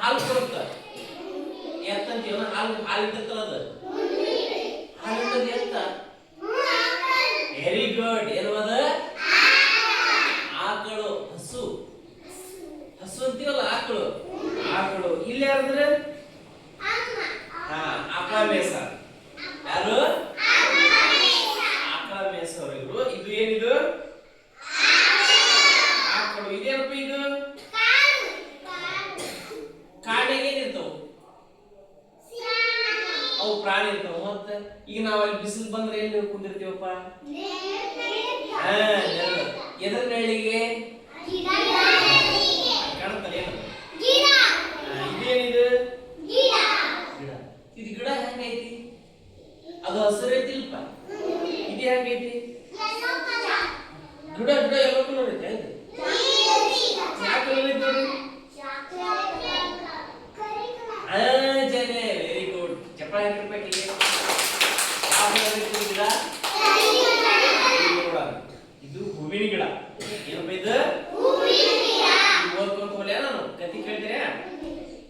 ಹಾಲು ಕೊಡುತ್ತ ಎತ್ತಂತೀವ ಹಾಲಿದ್ದಲ್ಲ ಅದು ಹಾಲಿದ್ದದ ಎತ್ತ ವೆರಿ ಗುಡ್ ಏನದ ಆಕಳು ಹಸು ಹಸು ಅಂತೀವಲ್ಲ ಆಕಳು ಆಕಳು ಇಲ್ಲಿ ಯಾರಂದ್ರೆ ಆಕಳ ಮೇಸ ಯಾರು ಆಕಳ ಮೇಸವರು ಇವರು ಇದು ಏನಿದು ಆಕಳು ಇದೇನಪ್ಪ ಇದು ಕಾಡಿಗೆ ಏನಿರ್ತಾವ ಅವು ಪ್ರಾಣಿ ಇರ್ತಾವ ಮತ್ತೆ ಈಗ ನಾವ್ ಅಲ್ಲಿ ಬಿಸಿಲು ಬಂದ್ರೆ ಎಲ್ಲಿ ಕುಂದಿರ್ತೀವಪ್ಪ ಎದ್ರ ನೆರಳಿಗೆ ಕಾಣುತ್ತಲ್ಲ ಏನು ಇದೇನಿದು ಗಿಡ ಇದು ಗಿಡ ಹೆಂಗೈತಿ ಅದು ಹಸಿರು ಐತಿಲ್ಪ ಇದು ಹೆಂಗೈತಿ ಗಿಡ ಗಿಡ ಎಲ್ಲ ಕಲರ್ ಐತೆ ಇದು ಯಾವ ಕಲರ್ ಐತಿ ನೋಡಿ ಜನೆ ವೆರಿ ಗುಡ್ ಚಪ್ಪಾಳೆ ಹಾಕಿರ್ಬೇಕಿಗೆ ಯಾವ ಕಲರ್ ಐತಿ ಗಿಡ ಇದು ಹೂವಿನ ಗಿಡ ಏನಪ್ಪ ಇದು